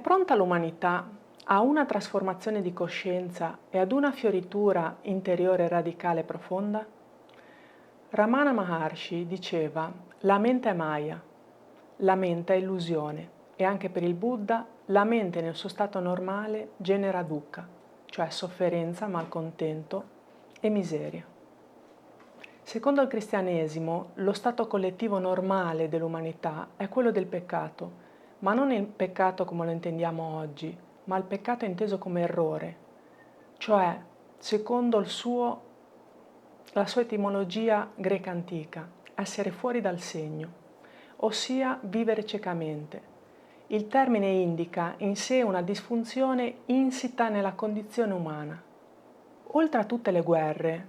pronta l'umanità a una trasformazione di coscienza e ad una fioritura interiore radicale e profonda? Ramana Maharshi diceva: la mente è Maya, la mente è illusione, e anche per il Buddha la mente nel suo stato normale genera dukkha, cioè sofferenza, malcontento e miseria. Secondo il cristianesimo, lo stato collettivo normale dell'umanità è quello del peccato, ma non il peccato come lo intendiamo oggi, ma il peccato inteso come errore, cioè secondo la sua etimologia greca antica, essere fuori dal segno, ossia vivere ciecamente. Il termine indica in sé una disfunzione insita nella condizione umana. Oltre a tutte le guerre,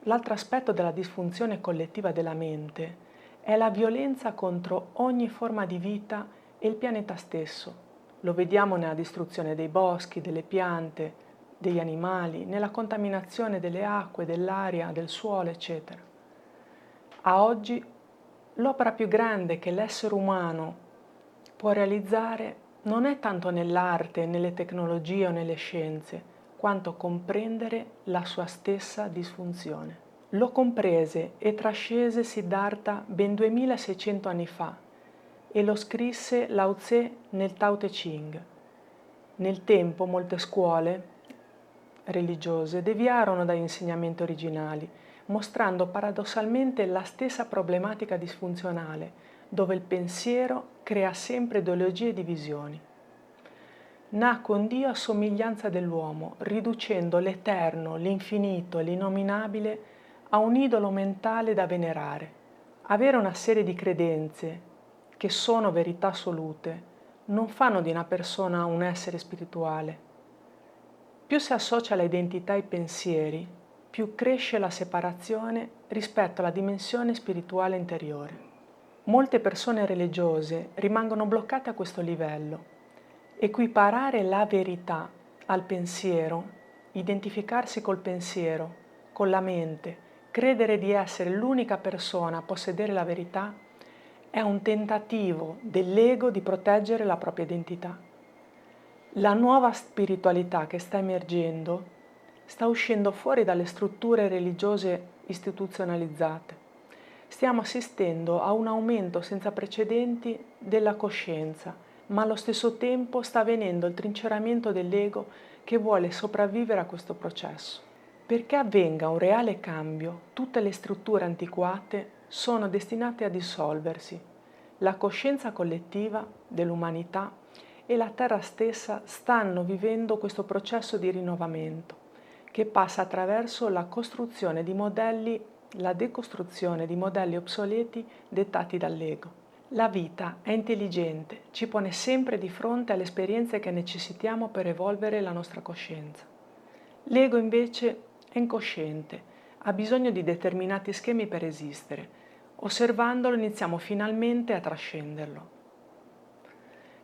l'altro aspetto della disfunzione collettiva della mente è la violenza contro ogni forma di vita e il pianeta stesso. Lo vediamo nella distruzione dei boschi, delle piante, degli animali, nella contaminazione delle acque, dell'aria, del suolo, eccetera. A oggi l'opera più grande che l'essere umano può realizzare non è tanto nell'arte, nelle tecnologie o nelle scienze, quanto comprendere la sua stessa disfunzione. Lo comprese e trascese Siddhartha ben 2600 anni fa e lo scrisse Lao Tse nel Tao Te Ching. Nel tempo molte scuole religiose deviarono dagli insegnamenti originali, mostrando paradossalmente la stessa problematica disfunzionale, dove il pensiero crea sempre ideologie e divisioni. Nacque un Dio a somiglianza dell'uomo, riducendo l'eterno, l'infinito e l'innominabile a un idolo mentale da venerare. Avere una serie di credenze, che sono verità assolute, non fanno di una persona un essere spirituale. Più si associa l'identità ai pensieri, più cresce la separazione rispetto alla dimensione spirituale interiore. Molte persone religiose rimangono bloccate a questo livello. Equiparare la verità al pensiero, identificarsi col pensiero, con la mente, credere di essere l'unica persona a possedere la verità, è un tentativo dell'ego di proteggere la propria identità. La nuova spiritualità che sta emergendo sta uscendo fuori dalle strutture religiose istituzionalizzate. Stiamo assistendo a un aumento senza precedenti della coscienza, ma allo stesso tempo sta avvenendo il trinceramento dell'ego che vuole sopravvivere a questo processo. Perché avvenga un reale cambio, tutte le strutture antiquate sono destinate a dissolversi. La coscienza collettiva dell'umanità e la Terra stessa stanno vivendo questo processo di rinnovamento, che passa attraverso la costruzione di modelli, la decostruzione di modelli obsoleti dettati dall'ego. La vita è intelligente, ci pone sempre di fronte alle esperienze che necessitiamo per evolvere la nostra coscienza. L'ego invece è incosciente, ha bisogno di determinati schemi per esistere. Osservandolo iniziamo finalmente a trascenderlo.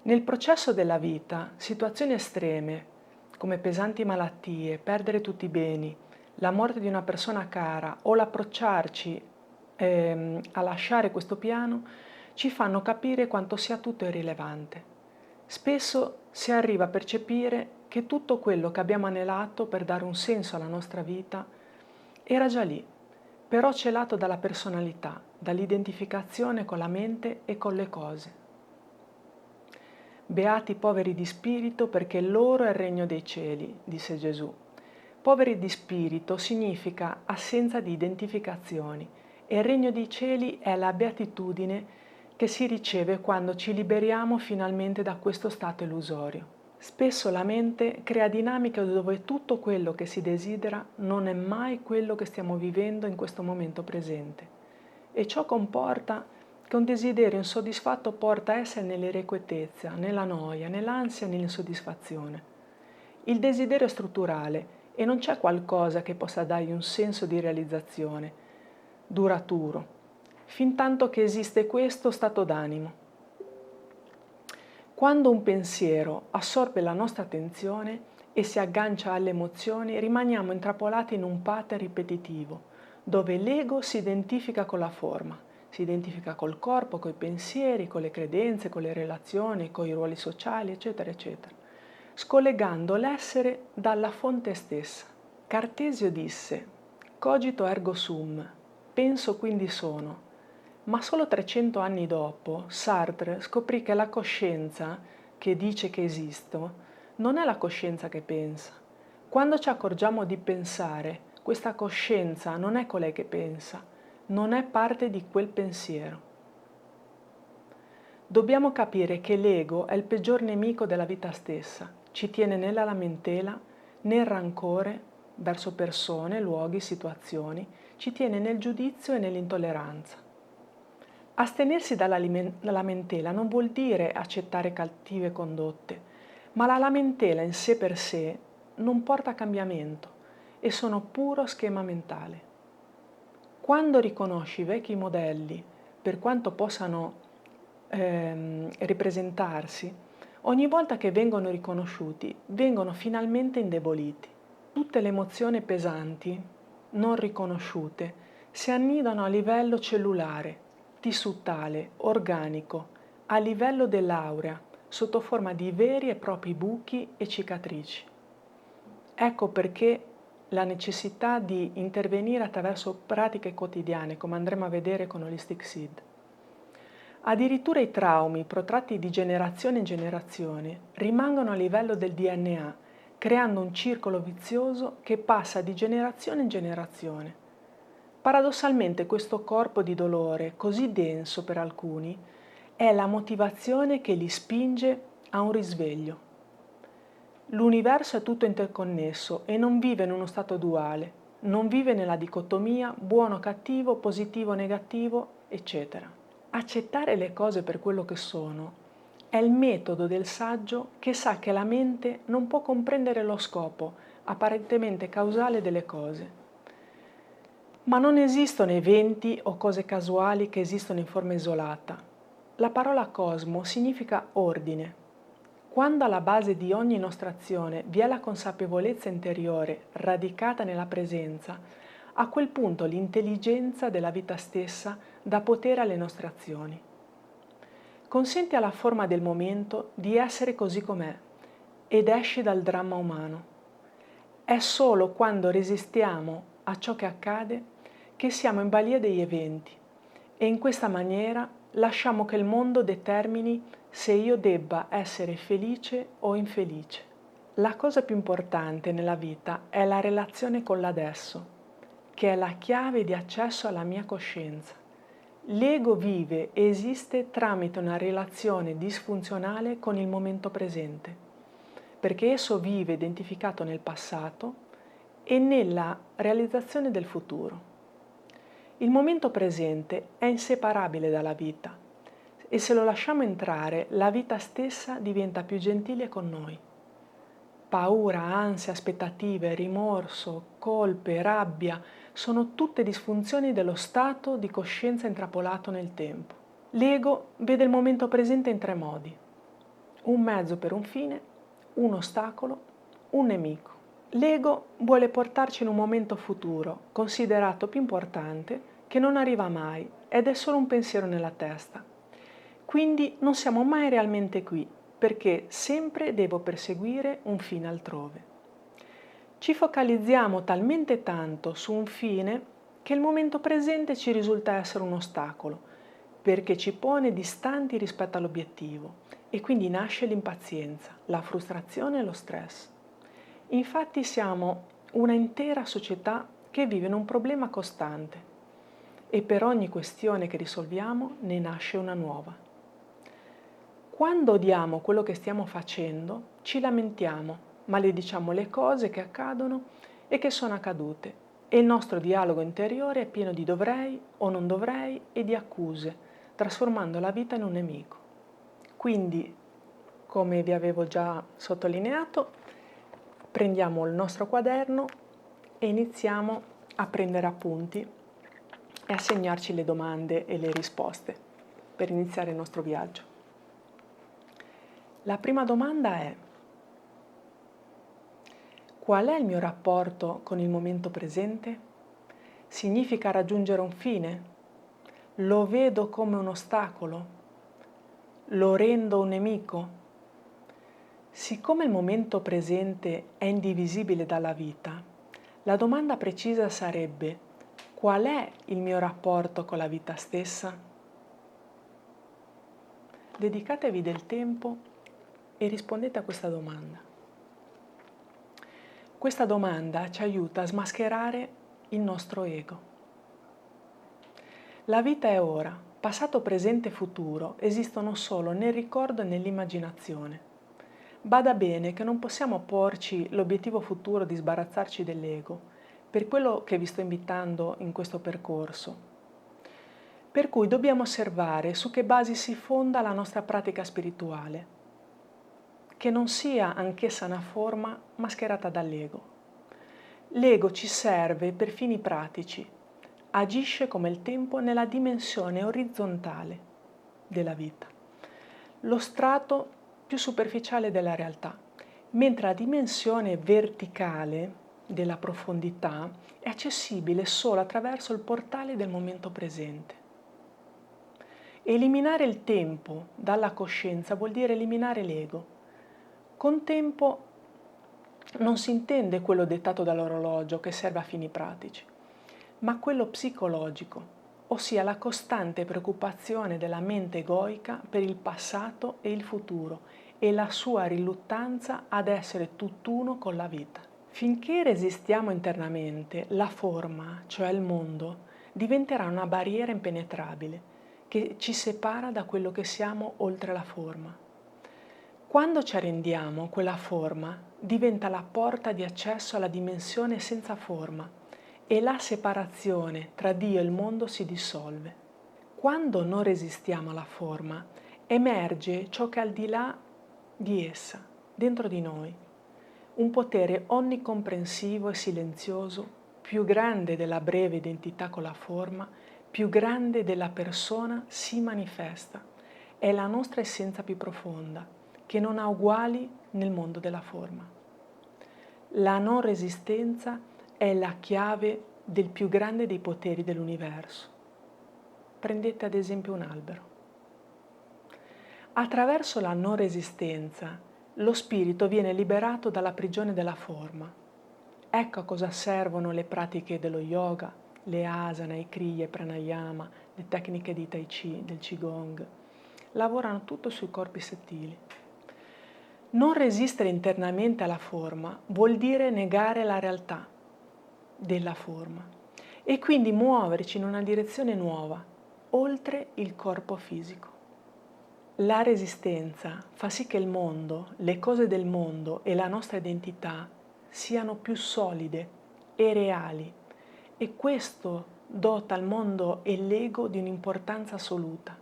Nel processo della vita, situazioni estreme, come pesanti malattie, perdere tutti i beni, la morte di una persona cara o l'approcciarci a lasciare questo piano, ci fanno capire quanto sia tutto irrilevante. Spesso si arriva a percepire che tutto quello che abbiamo anelato per dare un senso alla nostra vita era già lì, però celato dalla personalità, dall'identificazione con la mente e con le cose. Beati i poveri di spirito perché loro è il regno dei cieli, disse Gesù. Poveri di spirito significa assenza di identificazioni e il regno dei cieli è la beatitudine che si riceve quando ci liberiamo finalmente da questo stato illusorio. Spesso la mente crea dinamiche dove tutto quello che si desidera non è mai quello che stiamo vivendo in questo momento presente e ciò comporta che un desiderio insoddisfatto porta a essere nell'irrequietezza, nella noia, nell'ansia e nell'insoddisfazione. Il desiderio è strutturale e non c'è qualcosa che possa dargli un senso di realizzazione duraturo, fintanto che esiste questo stato d'animo. Quando un pensiero assorbe la nostra attenzione e si aggancia alle emozioni, rimaniamo intrappolati in un pattern ripetitivo, dove l'ego si identifica con la forma, si identifica col corpo, coi pensieri, con le credenze, con le relazioni, con i ruoli sociali, eccetera, eccetera, scollegando l'essere dalla fonte stessa. Cartesio disse: cogito ergo sum, penso quindi sono. Ma solo 300 anni dopo, Sartre scoprì che la coscienza, che dice che esisto, non è la coscienza che pensa. Quando ci accorgiamo di pensare, questa coscienza non è colei che pensa, non è parte di quel pensiero. Dobbiamo capire che l'ego è il peggior nemico della vita stessa, ci tiene nella lamentela, nel rancore verso persone, luoghi, situazioni, ci tiene nel giudizio e nell'intolleranza. Astenersi dalla lamentela non vuol dire accettare cattive condotte, ma la lamentela in sé per sé non porta a cambiamento e sono puro schema mentale. Quando riconosci i vecchi modelli, per quanto possano ripresentarsi, ogni volta che vengono riconosciuti, vengono finalmente indeboliti. Tutte le emozioni pesanti, non riconosciute, si annidano a livello cellulare, tissutale, organico, a livello dell'aurea, sotto forma di veri e propri buchi e cicatrici. Ecco perché la necessità di intervenire attraverso pratiche quotidiane, come andremo a vedere con Holistic Seed. Addirittura i traumi, protratti di generazione in generazione, rimangono a livello del DNA, creando un circolo vizioso che passa di generazione in generazione. Paradossalmente questo corpo di dolore, così denso per alcuni, è la motivazione che li spinge a un risveglio. L'universo è tutto interconnesso e non vive in uno stato duale, non vive nella dicotomia buono-cattivo, positivo-negativo, eccetera. Accettare le cose per quello che sono è il metodo del saggio che sa che la mente non può comprendere lo scopo apparentemente causale delle cose. Ma non esistono eventi o cose casuali che esistono in forma isolata. La parola cosmo significa ordine. Quando alla base di ogni nostra azione vi è la consapevolezza interiore radicata nella presenza, a quel punto l'intelligenza della vita stessa dà potere alle nostre azioni. Consenti alla forma del momento di essere così com'è ed esci dal dramma umano. È solo quando resistiamo a ciò che accade che siamo in balia degli eventi e in questa maniera lasciamo che il mondo determini se io debba essere felice o infelice. La cosa più importante nella vita è la relazione con l'adesso, che è la chiave di accesso alla mia coscienza. L'ego vive e esiste tramite una relazione disfunzionale con il momento presente, perché esso vive identificato nel passato e nella realizzazione del futuro. Il momento presente è inseparabile dalla vita e se lo lasciamo entrare, la vita stessa diventa più gentile con noi. Paura, ansia, aspettative, rimorso, colpe, rabbia sono tutte disfunzioni dello stato di coscienza intrappolato nel tempo. L'ego vede il momento presente in 3 modi: un mezzo per un fine, un ostacolo, un nemico. L'ego vuole portarci in un momento futuro, considerato più importante, che non arriva mai ed è solo un pensiero nella testa. Quindi non siamo mai realmente qui, perché sempre devo perseguire un fine altrove. Ci focalizziamo talmente tanto su un fine che il momento presente ci risulta essere un ostacolo, perché ci pone distanti rispetto all'obiettivo e quindi nasce l'impazienza, la frustrazione e lo stress. Infatti siamo una intera società che vive in un problema costante e per ogni questione che risolviamo ne nasce una nuova. Quando odiamo quello che stiamo facendo, ci lamentiamo, malediciamo le cose che accadono e che sono accadute e il nostro dialogo interiore è pieno di dovrei o non dovrei e di accuse, trasformando la vita in un nemico. Quindi, come vi avevo già sottolineato, prendiamo il nostro quaderno e iniziamo a prendere appunti e a segnarci le domande e le risposte per iniziare il nostro viaggio. La prima domanda è: qual è il mio rapporto con il momento presente? Significa raggiungere un fine? Lo vedo come un ostacolo? Lo rendo un nemico? Siccome il momento presente è indivisibile dalla vita, la domanda precisa sarebbe: qual è il mio rapporto con la vita stessa? Dedicatevi del tempo e rispondete a questa domanda. Questa domanda ci aiuta a smascherare il nostro ego. La vita è ora, passato, presente e futuro esistono solo nel ricordo e nell'immaginazione. Bada bene che non possiamo porci l'obiettivo futuro di sbarazzarci dell'ego, per quello che vi sto invitando in questo percorso. Per cui dobbiamo osservare su che basi si fonda la nostra pratica spirituale, che non sia anch'essa una forma mascherata dall'ego. L'ego ci serve per fini pratici, agisce come il tempo nella dimensione orizzontale della vita, lo strato più superficiale della realtà, mentre la dimensione verticale della profondità è accessibile solo attraverso il portale del momento presente. Eliminare il tempo dalla coscienza vuol dire eliminare l'ego. Con tempo non si intende quello dettato dall'orologio che serve a fini pratici, ma quello psicologico, ossia la costante preoccupazione della mente egoica per il passato e il futuro e la sua riluttanza ad essere tutt'uno con la vita. Finché resistiamo internamente, la forma, cioè il mondo, diventerà una barriera impenetrabile che ci separa da quello che siamo oltre la forma. Quando ci arrendiamo, quella forma diventa la porta di accesso alla dimensione senza forma e la separazione tra Dio e il mondo si dissolve. Quando non resistiamo alla forma, emerge ciò che è al di là di essa, dentro di noi, un potere onnicomprensivo e silenzioso, più grande della breve identità con la forma, più grande della persona si manifesta. È la nostra essenza più profonda, che non ha uguali nel mondo della forma. La non resistenza è la chiave del più grande dei poteri dell'universo. Prendete ad esempio un albero. Attraverso la non resistenza, lo spirito viene liberato dalla prigione della forma. Ecco a cosa servono le pratiche dello yoga, le asana, i kriya, i pranayama, le tecniche di tai chi, del qigong. Lavorano tutto sui corpi sottili. Non resistere internamente alla forma vuol dire negare la realtà della forma e quindi muoverci in una direzione nuova, oltre il corpo fisico. La resistenza fa sì che il mondo, le cose del mondo e la nostra identità siano più solide e reali e questo dota il mondo e l'ego di un'importanza assoluta.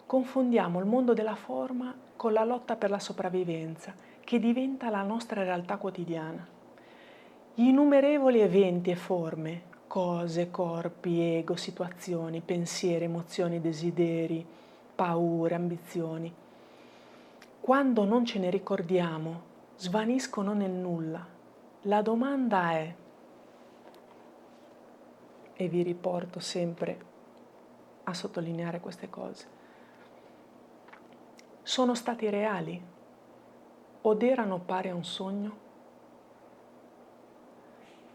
Confondiamo il mondo della forma con la lotta per la sopravvivenza, che diventa la nostra realtà quotidiana. Gli innumerevoli eventi e forme, cose, corpi, ego, situazioni, pensieri, emozioni, desideri, paure, ambizioni, quando non ce ne ricordiamo, svaniscono nel nulla. La domanda è, e vi riporto sempre a sottolineare queste cose, sono stati reali od erano pari a un sogno?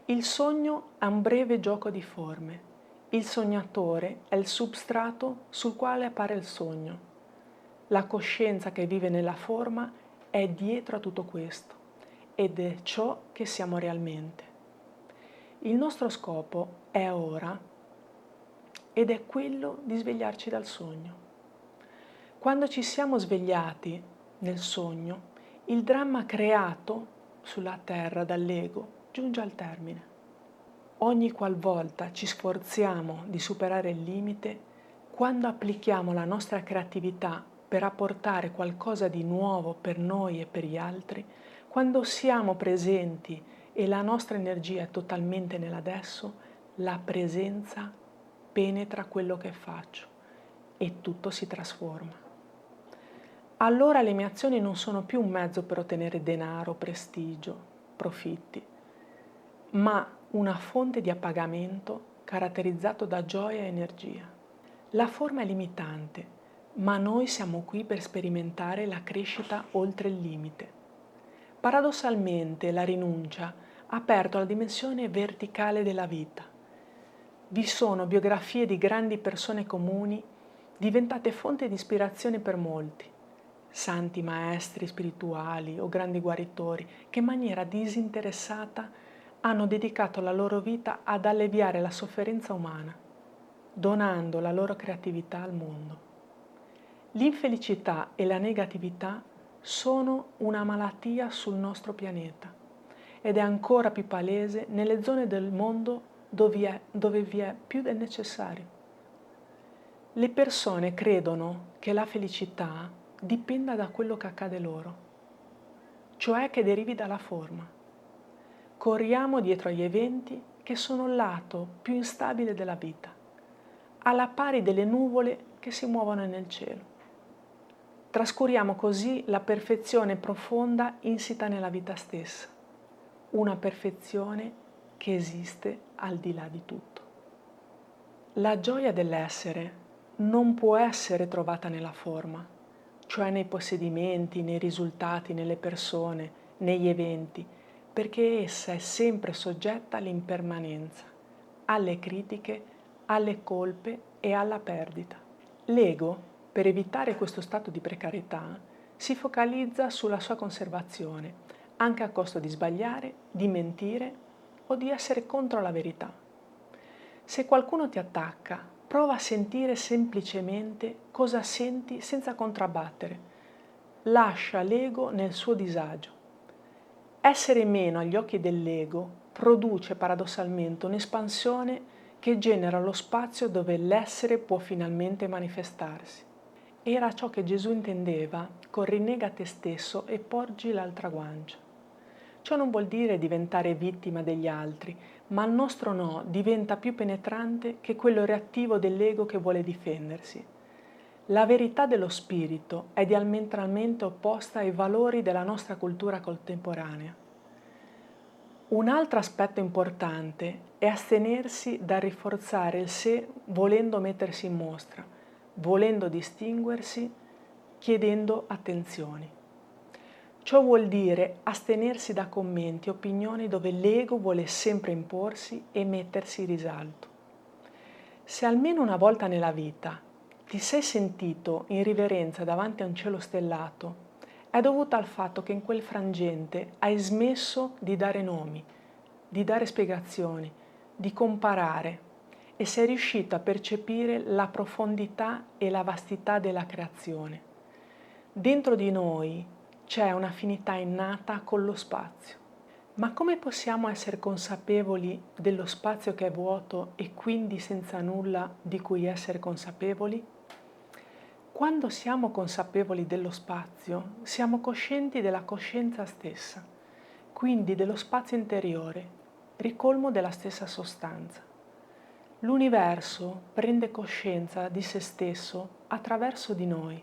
Il sogno è un breve gioco di forme. Il sognatore è il substrato sul quale appare il sogno. La coscienza che vive nella forma è dietro a tutto questo ed è ciò che siamo realmente. Il nostro scopo è ora ed è quello di svegliarci dal sogno. Quando ci siamo svegliati nel sogno, il dramma creato sulla terra dall'ego giunge al termine. Ogni qualvolta ci sforziamo di superare il limite, quando applichiamo la nostra creatività per apportare qualcosa di nuovo per noi e per gli altri, quando siamo presenti e la nostra energia è totalmente nell'adesso, la presenza penetra quello che faccio e tutto si trasforma. Allora le mie azioni non sono più un mezzo per ottenere denaro, prestigio, profitti, ma una fonte di appagamento caratterizzato da gioia e energia. La forma è limitante, ma noi siamo qui per sperimentare la crescita oltre il limite. Paradossalmente, la rinuncia ha aperto la dimensione verticale della vita. Vi sono biografie di grandi persone comuni diventate fonte di ispirazione per molti, santi maestri spirituali o grandi guaritori che in maniera disinteressata hanno dedicato la loro vita ad alleviare la sofferenza umana, donando la loro creatività al mondo. L'infelicità e la negatività sono una malattia sul nostro pianeta ed è ancora più palese nelle zone del mondo dove vi è più del necessario. Le persone credono che la felicità dipenda da quello che accade loro, cioè che derivi dalla forma. Corriamo dietro agli eventi che sono il lato più instabile della vita, alla pari delle nuvole che si muovono nel cielo. Trascuriamo così la perfezione profonda insita nella vita stessa, una perfezione che esiste al di là di tutto. La gioia dell'essere non può essere trovata nella forma, cioè nei possedimenti, nei risultati, nelle persone, negli eventi, perché essa è sempre soggetta all'impermanenza, alle critiche, alle colpe e alla perdita. L'ego, per evitare questo stato di precarietà, si focalizza sulla sua conservazione, anche a costo di sbagliare, di mentire o di essere contro la verità. Se qualcuno ti attacca, prova a sentire semplicemente cosa senti senza contrabbattere. Lascia l'ego nel suo disagio. Essere meno agli occhi dell'ego produce paradossalmente un'espansione che genera lo spazio dove l'essere può finalmente manifestarsi. Era ciò che Gesù intendeva con rinnega te stesso e porgi l'altra guancia. Ciò non vuol dire diventare vittima degli altri, ma il nostro no diventa più penetrante che quello reattivo dell'ego che vuole difendersi. La verità dello spirito è diametralmente opposta ai valori della nostra cultura contemporanea. Un altro aspetto importante è astenersi dal rinforzare il sé volendo mettersi in mostra, volendo distinguersi, chiedendo attenzioni. Ciò vuol dire astenersi da commenti e opinioni dove l'ego vuole sempre imporsi e mettersi in risalto. Se almeno una volta nella vita ti sei sentito in riverenza davanti a un cielo stellato, è dovuta al fatto che in quel frangente hai smesso di dare nomi, di dare spiegazioni, di comparare e sei riuscito a percepire la profondità e la vastità della creazione. Dentro di noi c'è un'affinità innata con lo spazio. Ma come possiamo essere consapevoli dello spazio che è vuoto e quindi senza nulla di cui essere consapevoli? Quando siamo consapevoli dello spazio, siamo coscienti della coscienza stessa, quindi dello spazio interiore, ricolmo della stessa sostanza. L'universo prende coscienza di se stesso attraverso di noi.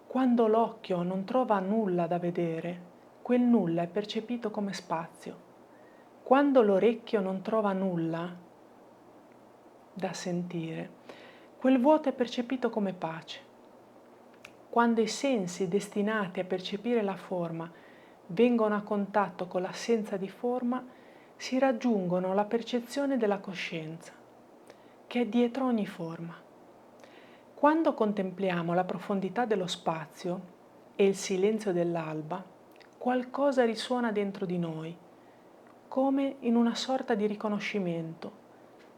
Quando l'occhio non trova nulla da vedere, quel nulla è percepito come spazio. Quando l'orecchio non trova nulla da sentire, quel vuoto è percepito come pace. Quando i sensi destinati a percepire la forma vengono a contatto con l'assenza di forma, si raggiungono la percezione della coscienza, che è dietro ogni forma. Quando contempliamo la profondità dello spazio e il silenzio dell'alba, qualcosa risuona dentro di noi, come in una sorta di riconoscimento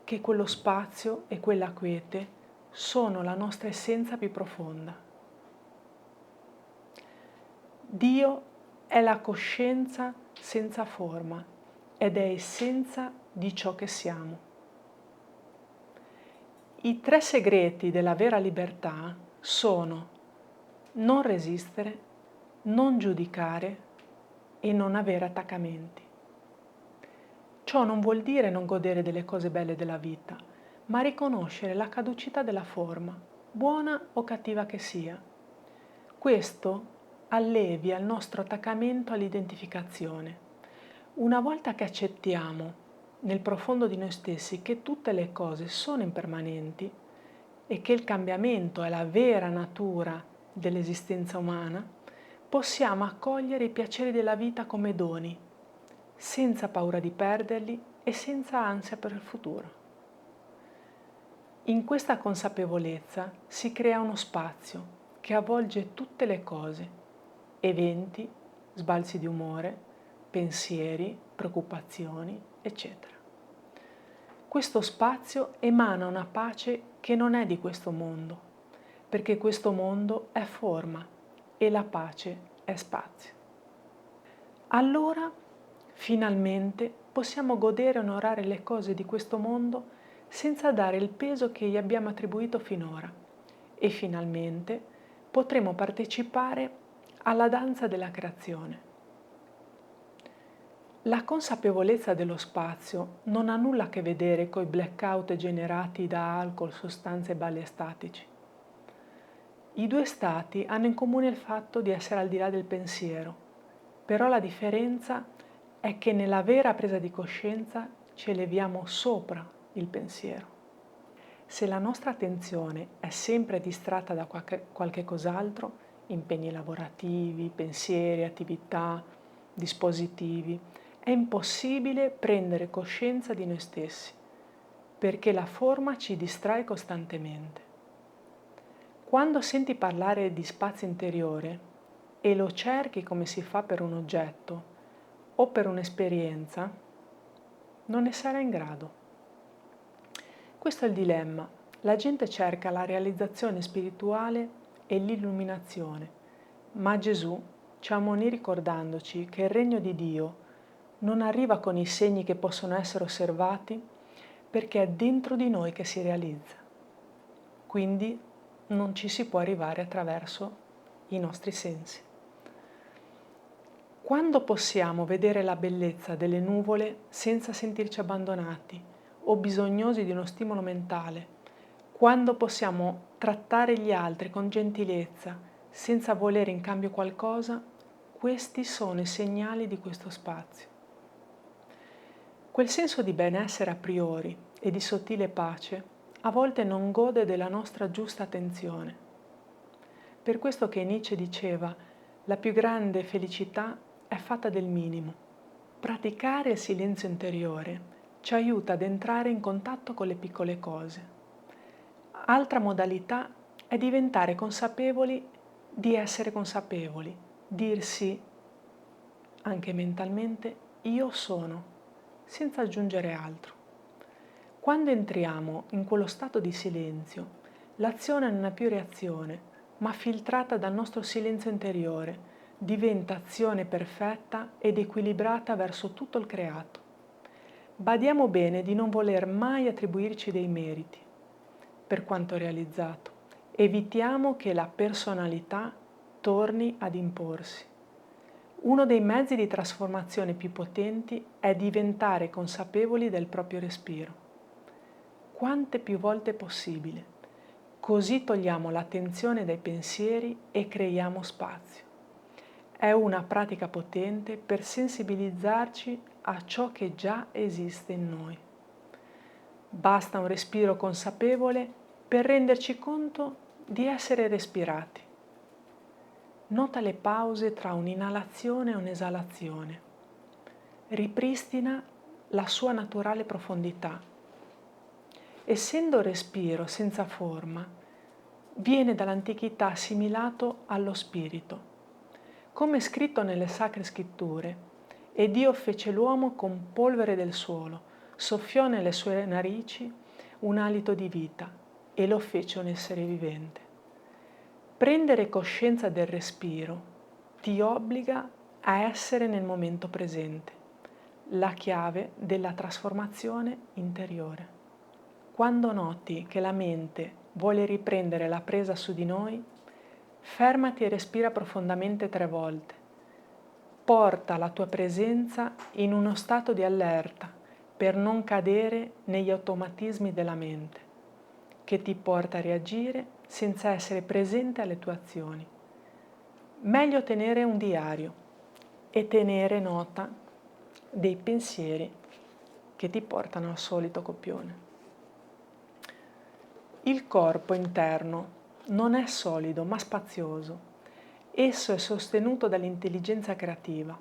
che quello spazio e quella quiete sono la nostra essenza più profonda. Dio è la coscienza senza forma ed è essenza di ciò che siamo. I 3 segreti della vera libertà sono non resistere, non giudicare e non avere attaccamenti. Ciò non vuol dire non godere delle cose belle della vita, ma riconoscere la caducità della forma, buona o cattiva che sia. Questo allevia il nostro attaccamento all'identificazione. Una volta che accettiamo nel profondo di noi stessi che tutte le cose sono impermanenti, e che il cambiamento è la vera natura dell'esistenza umana, possiamo accogliere i piaceri della vita come doni, senza paura di perderli e senza ansia per il futuro. In questa consapevolezza si crea uno spazio che avvolge tutte le cose, eventi, sbalzi di umore, pensieri, preoccupazioni, eccetera. Questo spazio emana una pace che non è di questo mondo, perché questo mondo è forma e la pace è spazio. Allora, finalmente, possiamo godere e onorare le cose di questo mondo senza dare il peso che gli abbiamo attribuito finora e finalmente potremo partecipare alla danza della creazione. La consapevolezza dello spazio non ha nulla a che vedere con i blackout generati da alcol, sostanze e balli estatici. I due stati hanno in comune il fatto di essere al di là del pensiero, però la differenza è che nella vera presa di coscienza ci eleviamo sopra il pensiero. Se la nostra attenzione è sempre distratta da qualche cos'altro, impegni lavorativi, pensieri, attività, dispositivi, è impossibile prendere coscienza di noi stessi, perché la forma ci distrae costantemente. Quando senti parlare di spazio interiore e lo cerchi come si fa per un oggetto o per un'esperienza, non ne sarai in grado. Questo è il dilemma. La gente cerca la realizzazione spirituale e l'illuminazione, ma Gesù ci ammonì ricordandoci che il regno di Dio non arriva con i segni che possono essere osservati perché è dentro di noi che si realizza. Quindi non ci si può arrivare attraverso i nostri sensi. Quando possiamo vedere la bellezza delle nuvole senza sentirci abbandonati o bisognosi di uno stimolo mentale, quando possiamo trattare gli altri con gentilezza senza volere in cambio qualcosa, questi sono i segnali di questo spazio. Quel senso di benessere a priori e di sottile pace a volte non gode della nostra giusta attenzione. Per questo che Nietzsche diceva: la più grande felicità è fatta del minimo. Praticare il silenzio interiore ci aiuta ad entrare in contatto con le piccole cose. Altra modalità è diventare consapevoli di essere consapevoli, dirsi anche mentalmente io sono, senza aggiungere altro. Quando entriamo in quello stato di silenzio, l'azione non è più reazione, ma filtrata dal nostro silenzio interiore, diventa azione perfetta ed equilibrata verso tutto il creato. Badiamo bene di non voler mai attribuirci dei meriti per quanto realizzato. Evitiamo che la personalità torni ad imporsi. Uno dei mezzi di trasformazione più potenti è diventare consapevoli del proprio respiro. Quante più volte possibile. Così togliamo l'attenzione dai pensieri e creiamo spazio. È una pratica potente per sensibilizzarci a ciò che già esiste in noi. Basta un respiro consapevole per renderci conto di essere respirati. Nota le pause tra un'inalazione e un'esalazione. Ripristina la sua naturale profondità. Essendo respiro senza forma, viene dall'antichità assimilato allo spirito. Come è scritto nelle Sacre Scritture, e Dio fece l'uomo con polvere del suolo, soffiò nelle sue narici un alito di vita e lo fece un essere vivente. Prendere coscienza del respiro ti obbliga a essere nel momento presente, la chiave della trasformazione interiore. Quando noti che la mente vuole riprendere la presa su di noi, fermati e respira profondamente 3 volte. Porta la tua presenza in uno stato di allerta per non cadere negli automatismi della mente, che ti porta a reagire senza essere presente alle tue azioni. Meglio tenere un diario e tenere nota dei pensieri che ti portano al solito copione. Il corpo interno non è solido ma spazioso. Esso è sostenuto dall'intelligenza creativa,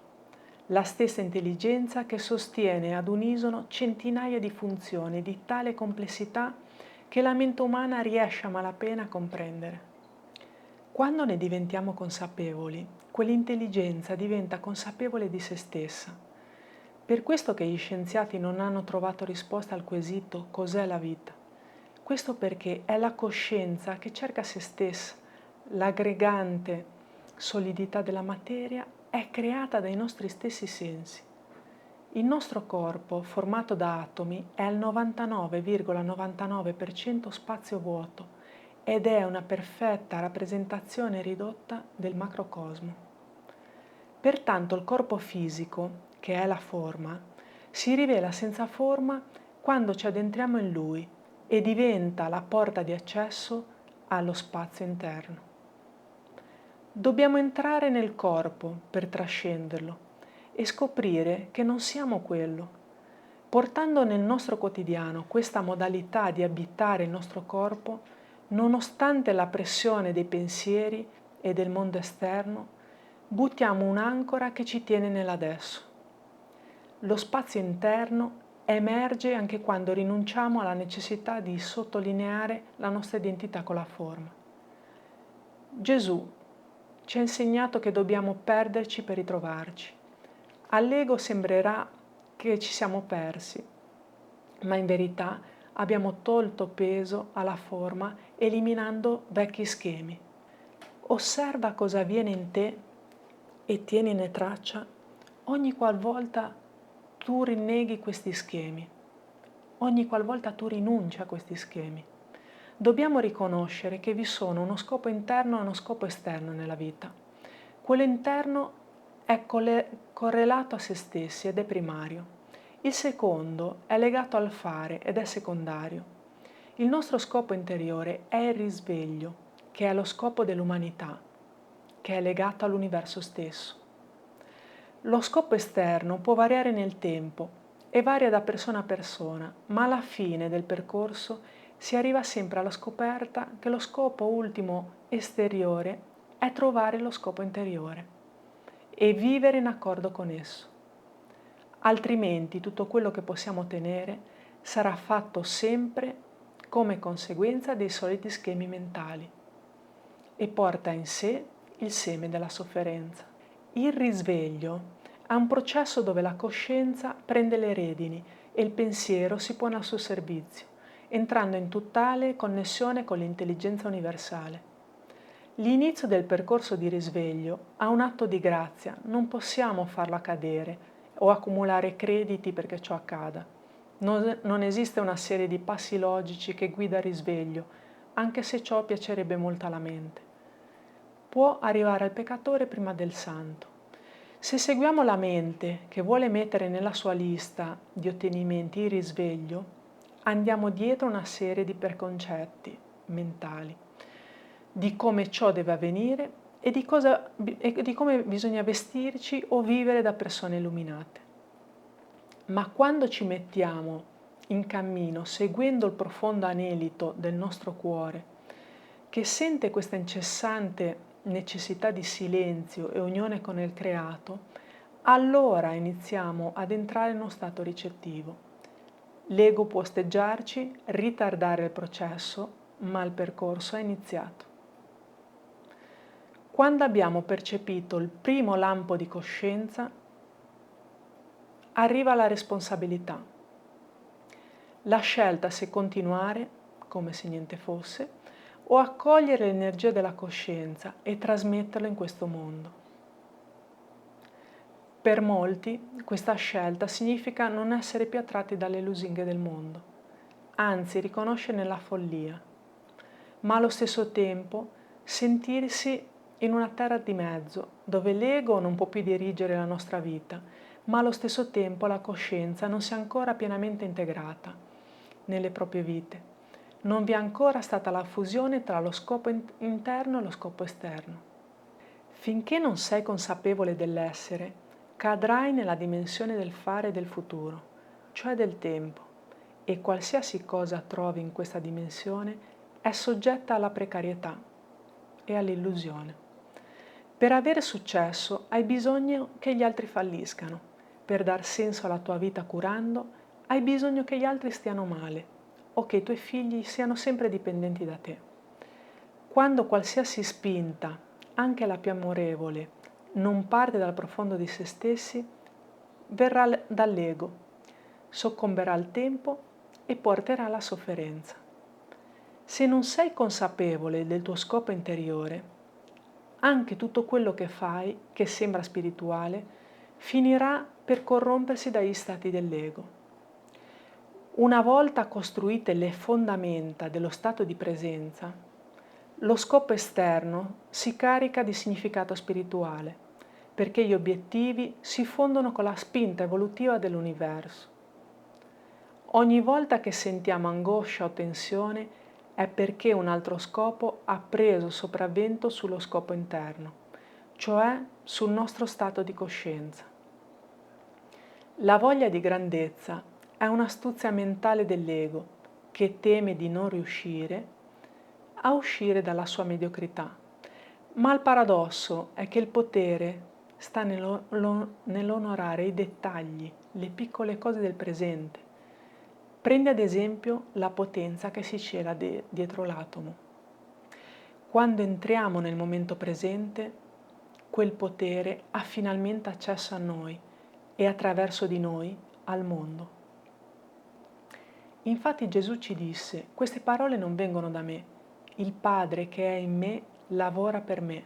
la stessa intelligenza che sostiene ad unisono centinaia di funzioni di tale complessità che la mente umana riesce a malapena a comprendere. Quando ne diventiamo consapevoli, quell'intelligenza diventa consapevole di se stessa. Per questo che gli scienziati non hanno trovato risposta al quesito cos'è la vita. Questo perché è la coscienza che cerca se stessa, l'aggregante solidità della materia è creata dai nostri stessi sensi. Il nostro corpo, formato da atomi, è al 99,99% spazio vuoto ed è una perfetta rappresentazione ridotta del macrocosmo. Pertanto il corpo fisico, che è la forma, si rivela senza forma quando ci addentriamo in lui e diventa la porta di accesso allo spazio interno. Dobbiamo entrare nel corpo per trascenderlo e scoprire che non siamo quello. Portando nel nostro quotidiano questa modalità di abitare il nostro corpo, nonostante la pressione dei pensieri e del mondo esterno, buttiamo un'ancora che ci tiene nell'adesso. Lo spazio interno emerge anche quando rinunciamo alla necessità di sottolineare la nostra identità con la forma. Gesù ci ha insegnato che dobbiamo perderci per ritrovarci. All'ego sembrerà che ci siamo persi, ma in verità abbiamo tolto peso alla forma eliminando vecchi schemi. Osserva cosa avviene in te e tienine traccia ogni qualvolta tu rinneghi questi schemi, ogni qualvolta tu rinunci a questi schemi. Dobbiamo riconoscere che vi sono uno scopo interno e uno scopo esterno nella vita. Quello interno è correlato a se stessi ed è primario. Il secondo è legato al fare ed è secondario. Il nostro scopo interiore è il risveglio, che è lo scopo dell'umanità, che è legato all'universo stesso. Lo scopo esterno può variare nel tempo e varia da persona a persona, ma alla fine del percorso si arriva sempre alla scoperta che lo scopo ultimo esteriore è trovare lo scopo interiore e vivere in accordo con esso. Altrimenti tutto quello che possiamo ottenere sarà fatto sempre come conseguenza dei soliti schemi mentali e porta in sé il seme della sofferenza. Il risveglio è un processo dove la coscienza prende le redini e il pensiero si pone al suo servizio, entrando in totale connessione con l'intelligenza universale. L'inizio del percorso di risveglio ha un atto di grazia, non possiamo farlo accadere o accumulare crediti perché ciò accada. Non esiste una serie di passi logici che guida il risveglio, anche se ciò piacerebbe molto alla mente. Può arrivare al peccatore prima del santo. Se seguiamo la mente che vuole mettere nella sua lista di ottenimenti il risveglio, andiamo dietro una serie di preconcetti mentali di come ciò deve avvenire e di come bisogna vestirci o vivere da persone illuminate. Ma quando ci mettiamo in cammino seguendo il profondo anelito del nostro cuore, che sente questa incessante necessità di silenzio e unione con il creato, allora iniziamo ad entrare in uno stato ricettivo. L'ego può osteggiarci, ritardare il processo, ma il percorso è iniziato. Quando abbiamo percepito il primo lampo di coscienza, arriva la responsabilità. La scelta se continuare, come se niente fosse, o accogliere l'energia della coscienza e trasmetterla in questo mondo. Per molti questa scelta significa non essere più attratti dalle lusinghe del mondo, anzi riconoscere la follia, ma allo stesso tempo sentirsi in una terra di mezzo, dove l'ego non può più dirigere la nostra vita, ma allo stesso tempo la coscienza non si è ancora pienamente integrata nelle proprie vite. Non vi è ancora stata la fusione tra lo scopo interno e lo scopo esterno. Finché non sei consapevole dell'essere, cadrai nella dimensione del fare del futuro, cioè del tempo, e qualsiasi cosa trovi in questa dimensione è soggetta alla precarietà e all'illusione. Per avere successo hai bisogno che gli altri falliscano. Per dar senso alla tua vita curando, hai bisogno che gli altri stiano male o che i tuoi figli siano sempre dipendenti da te. Quando qualsiasi spinta, anche la più amorevole, non parte dal profondo di se stessi, verrà dall'ego, soccomberà al tempo e porterà alla sofferenza. Se non sei consapevole del tuo scopo interiore, anche tutto quello che fai, che sembra spirituale, finirà per corrompersi dagli stati dell'ego. Una volta costruite le fondamenta dello stato di presenza, lo scopo esterno si carica di significato spirituale, perché gli obiettivi si fondono con la spinta evolutiva dell'universo. Ogni volta che sentiamo angoscia o tensione è perché un altro scopo ha preso sopravvento sullo scopo interno, cioè sul nostro stato di coscienza. La voglia di grandezza è un'astuzia mentale dell'ego che teme di non riuscire a uscire dalla sua mediocrità. Ma il paradosso è che il potere sta nell'onorare i dettagli, le piccole cose del presente. Prendi ad esempio la potenza che si cela dietro l'atomo. Quando entriamo nel momento presente, quel potere ha finalmente accesso a noi e attraverso di noi al mondo. Infatti Gesù ci disse: queste parole non vengono da me, il Padre che è in me lavora per me.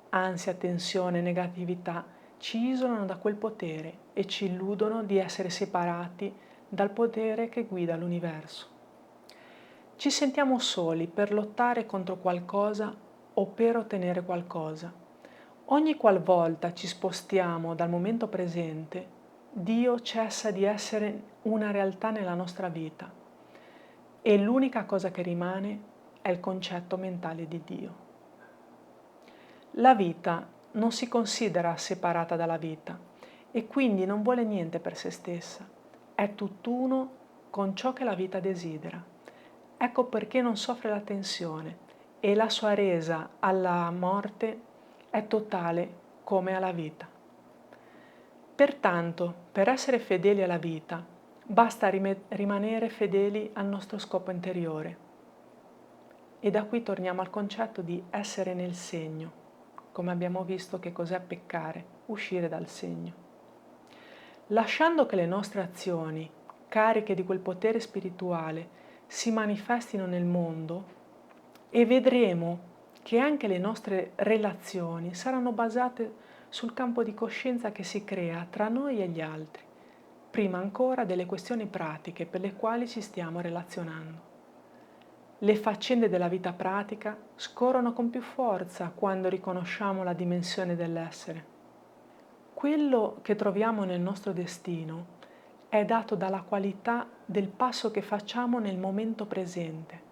Ansia, tensione, negatività ci isolano da quel potere e ci illudono di essere separati dal potere che guida l'universo. Ci sentiamo soli per lottare contro qualcosa o per ottenere qualcosa. Ogni qualvolta ci spostiamo dal momento presente, Dio cessa di essere una realtà nella nostra vita e l'unica cosa che rimane è il concetto mentale di Dio. La vita non si considera separata dalla vita e quindi non vuole niente per se stessa. È tutt'uno con ciò che la vita desidera. Ecco perché non soffre la tensione e la sua resa alla morte è totale come alla vita. Pertanto, per essere fedeli alla vita, basta rimanere fedeli al nostro scopo interiore. E da qui torniamo al concetto di essere nel segno, come abbiamo visto che cos'è peccare, uscire dal segno. Lasciando che le nostre azioni, cariche di quel potere spirituale, si manifestino nel mondo, e vedremo che anche le nostre relazioni saranno basate sul campo di coscienza che si crea tra noi e gli altri, prima ancora delle questioni pratiche per le quali ci stiamo relazionando. Le faccende della vita pratica scorrono con più forza quando riconosciamo la dimensione dell'essere. Quello che troviamo nel nostro destino è dato dalla qualità del passo che facciamo nel momento presente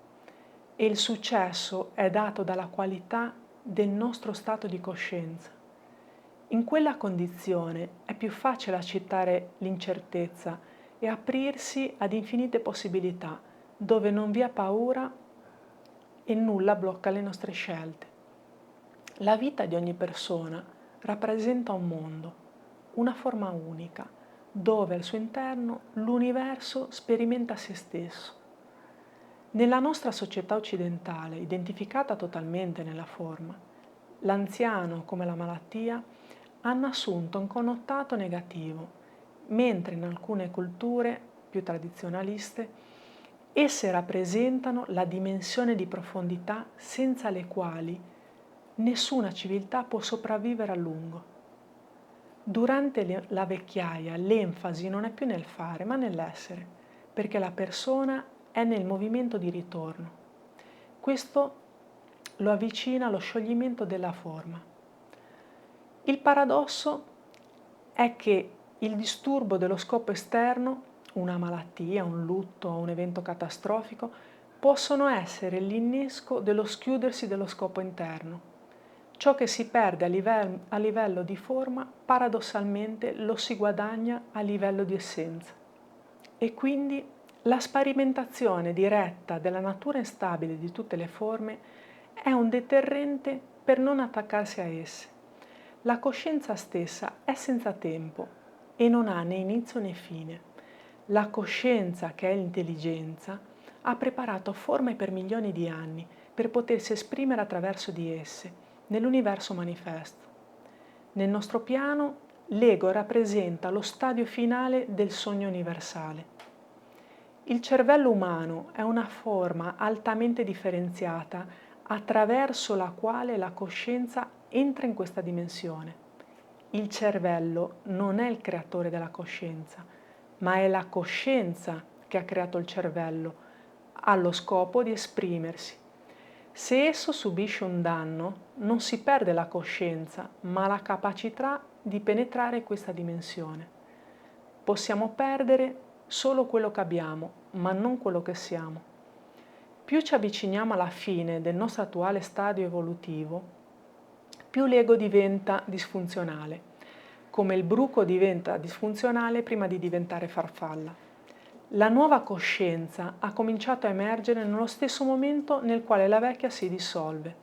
e il successo è dato dalla qualità del nostro stato di coscienza. In quella condizione è più facile accettare l'incertezza e aprirsi ad infinite possibilità dove non vi è paura e nulla blocca le nostre scelte. La vita di ogni persona rappresenta un mondo, una forma unica, dove al suo interno l'universo sperimenta se stesso. Nella nostra società occidentale, identificata totalmente nella forma, l'anziano come la malattia hanno assunto un connotato negativo, mentre in alcune culture più tradizionaliste esse rappresentano la dimensione di profondità senza le quali nessuna civiltà può sopravvivere a lungo. Durante la vecchiaia l'enfasi non è più nel fare, ma nell'essere, perché la persona è nel movimento di ritorno. Questo lo avvicina allo scioglimento della forma. Il paradosso è che il disturbo dello scopo esterno, una malattia, un lutto o un evento catastrofico, possono essere l'innesco dello schiudersi dello scopo interno. Ciò che si perde a livello di forma, paradossalmente lo si guadagna a livello di essenza. E quindi La sperimentazione diretta della natura instabile di tutte le forme è un deterrente per non attaccarsi a esse. La coscienza stessa è senza tempo e non ha né inizio né fine. La coscienza, che è l'intelligenza, ha preparato forme per milioni di anni per potersi esprimere attraverso di esse, nell'universo manifesto. Nel nostro piano, l'ego rappresenta lo stadio finale del sogno universale. Il cervello umano è una forma altamente differenziata attraverso la quale la coscienza entra in questa dimensione. Il cervello non è il creatore della coscienza, ma è la coscienza che ha creato il cervello, allo scopo di esprimersi. Se esso subisce un danno, non si perde la coscienza, ma la capacità di penetrare questa dimensione. Possiamo perdere solo quello che abbiamo, ma non quello che siamo. Più ci avviciniamo alla fine del nostro attuale stadio evolutivo, più l'ego diventa disfunzionale, come il bruco diventa disfunzionale prima di diventare farfalla. La nuova coscienza ha cominciato a emergere nello stesso momento nel quale la vecchia si dissolve.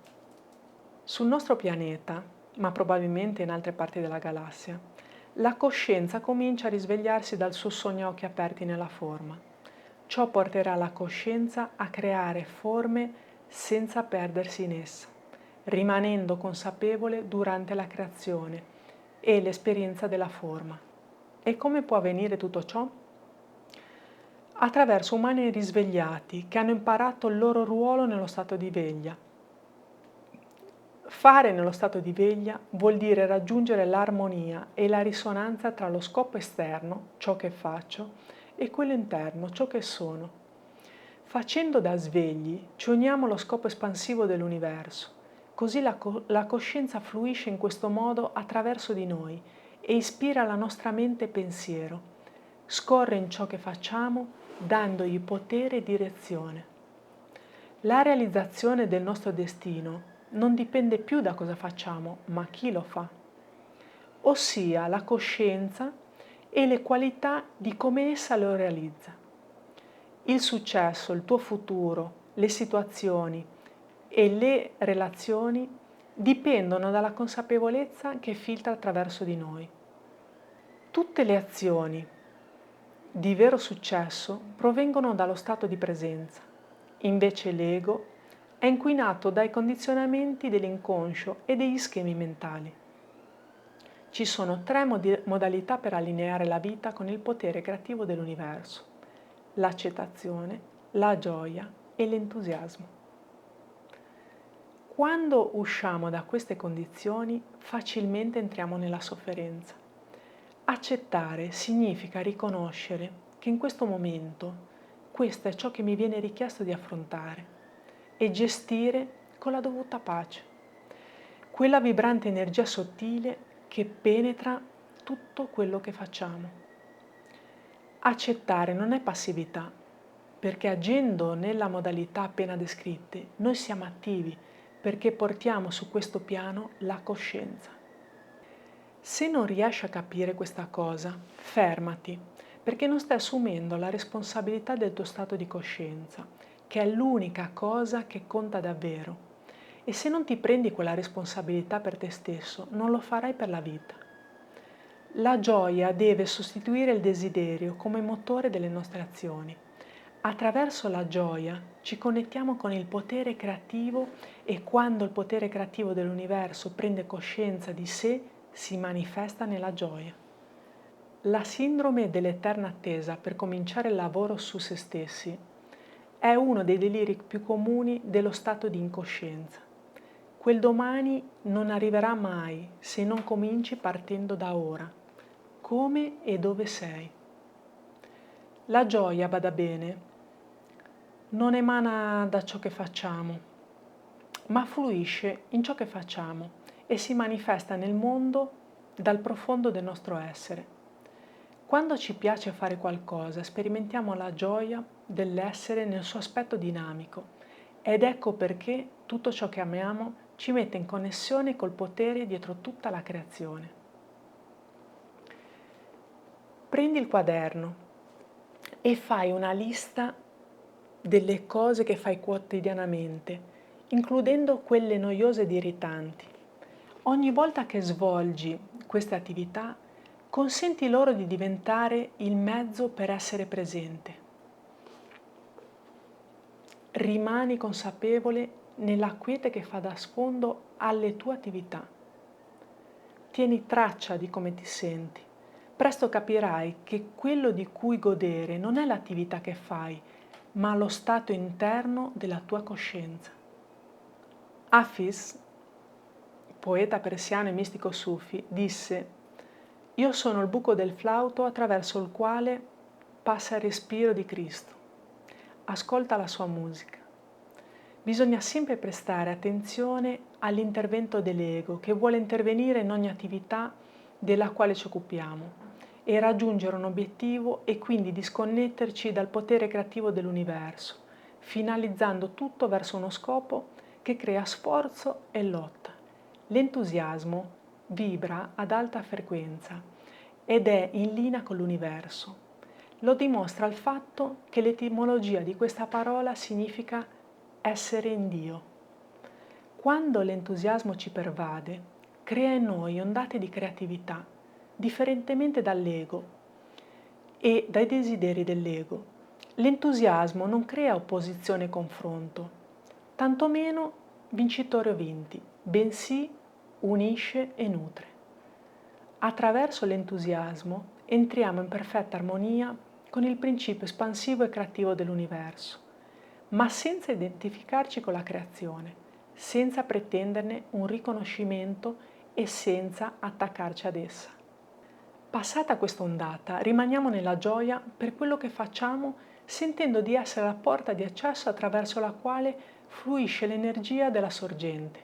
Sul nostro pianeta, ma probabilmente in altre parti della galassia, la coscienza comincia a risvegliarsi dal suo sogno a occhi aperti nella forma. Ciò porterà la coscienza a creare forme senza perdersi in essa, rimanendo consapevole durante la creazione e l'esperienza della forma. E come può avvenire tutto ciò? Attraverso umani risvegliati che hanno imparato il loro ruolo nello stato di veglia. Fare nello stato di veglia vuol dire raggiungere l'armonia e la risonanza tra lo scopo esterno, ciò che faccio, e quello interno, ciò che sono. Facendo da svegli ci uniamo allo scopo espansivo dell'universo, così la coscienza fluisce in questo modo attraverso di noi e ispira la nostra mente e pensiero, scorre in ciò che facciamo dandogli potere e direzione. La realizzazione del nostro destino non dipende più da cosa facciamo, ma chi lo fa, ossia la coscienza e le qualità di come essa lo realizza. Il successo, il tuo futuro, le situazioni e le relazioni dipendono dalla consapevolezza che filtra attraverso di noi. Tutte le azioni di vero successo provengono dallo stato di presenza, invece l'ego è inquinato dai condizionamenti dell'inconscio e degli schemi mentali. Ci sono tre modalità per allineare la vita con il potere creativo dell'universo: l'accettazione, la gioia e l'entusiasmo. Quando usciamo da queste condizioni, facilmente entriamo nella sofferenza. Accettare significa riconoscere che in questo momento questo è ciò che mi viene richiesto di affrontare e gestire con la dovuta pace, quella vibrante energia sottile che penetra tutto quello che facciamo. Accettare non è passività, perché agendo nella modalità appena descritte, noi siamo attivi perché portiamo su questo piano la coscienza. Se non riesci a capire questa cosa, fermati, perché non stai assumendo la responsabilità del tuo stato di coscienza, che è l'unica cosa che conta davvero. E se non ti prendi quella responsabilità per te stesso, non lo farai per la vita. La gioia deve sostituire il desiderio come motore delle nostre azioni. Attraverso la gioia ci connettiamo con il potere creativo e quando il potere creativo dell'universo prende coscienza di sé, si manifesta nella gioia. La sindrome dell'eterna attesa per cominciare il lavoro su se stessi è uno dei deliri più comuni dello stato di incoscienza. Quel domani non arriverà mai se non cominci partendo da ora. Come e dove sei? La gioia, bada bene, non emana da ciò che facciamo, ma fluisce in ciò che facciamo e si manifesta nel mondo dal profondo del nostro essere. Quando ci piace fare qualcosa, sperimentiamo la gioia dell'essere nel suo aspetto dinamico ed ecco perché tutto ciò che amiamo ci mette in connessione col potere dietro tutta la creazione. Prendi il quaderno e fai una lista delle cose che fai quotidianamente, includendo quelle noiose ed irritanti. Ogni volta che svolgi queste attività, consenti loro di diventare il mezzo per essere presente. Rimani consapevole nella quiete che fa da sfondo alle tue attività. Tieni traccia di come ti senti. Presto capirai che quello di cui godere non è l'attività che fai, ma lo stato interno della tua coscienza. Hafiz, poeta persiano e mistico sufi, disse: «Io sono il buco del flauto attraverso il quale passa il respiro di Cristo. Ascolta la sua musica». Bisogna sempre prestare attenzione all'intervento dell'ego che vuole intervenire in ogni attività della quale ci occupiamo e raggiungere un obiettivo e quindi disconnetterci dal potere creativo dell'universo, finalizzando tutto verso uno scopo che crea sforzo e lotta. L'entusiasmo vibra ad alta frequenza ed è in linea con l'universo. Lo dimostra il fatto che l'etimologia di questa parola significa essere in Dio. Quando l'entusiasmo ci pervade, crea in noi ondate di creatività, differentemente dall'ego e dai desideri dell'ego. L'entusiasmo non crea opposizione e confronto, tantomeno vincitori o vinti, bensì unisce e nutre. Attraverso l'entusiasmo entriamo in perfetta armonia con il principio espansivo e creativo dell'universo, ma senza identificarci con la creazione, senza pretenderne un riconoscimento e senza attaccarci ad essa. Passata questa ondata, rimaniamo nella gioia per quello che facciamo, sentendo di essere la porta di accesso attraverso la quale fluisce l'energia della sorgente,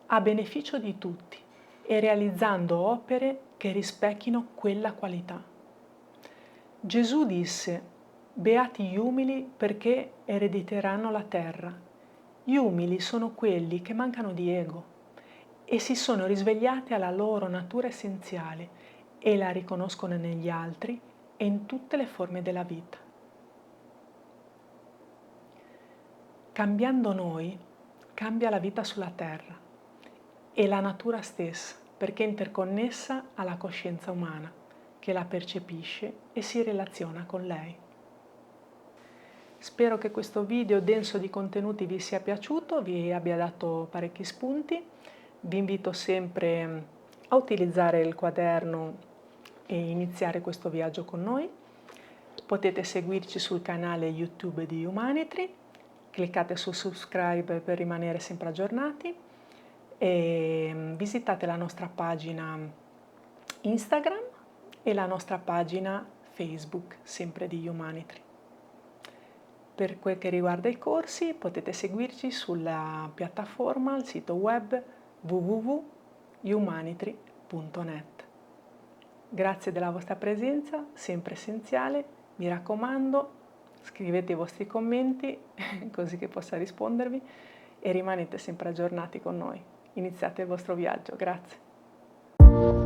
a beneficio di tutti e realizzando opere che rispecchino quella qualità. Gesù disse: «Beati gli umili perché erediteranno la terra». Gli umili sono quelli che mancano di ego e si sono risvegliati alla loro natura essenziale e la riconoscono negli altri e in tutte le forme della vita. Cambiando noi, cambia la vita sulla terra e la natura stessa, perché è interconnessa alla coscienza umana, che la percepisce e si relaziona con lei. Spero che questo video denso di contenuti vi sia piaciuto, vi abbia dato parecchi spunti. Vi invito sempre a utilizzare il quaderno e iniziare questo viaggio con noi. Potete seguirci sul canale YouTube di Humanitry, cliccate su subscribe per rimanere sempre aggiornati e visitate la nostra pagina Instagram e la nostra pagina Facebook, sempre di Humanitry. Per quel che riguarda i corsi, potete seguirci sulla piattaforma, al sito web www.humanitry.net. Grazie della vostra presenza, sempre essenziale. Mi raccomando, scrivete i vostri commenti così che possa rispondervi e rimanete sempre aggiornati con noi. Iniziate il vostro viaggio. Grazie.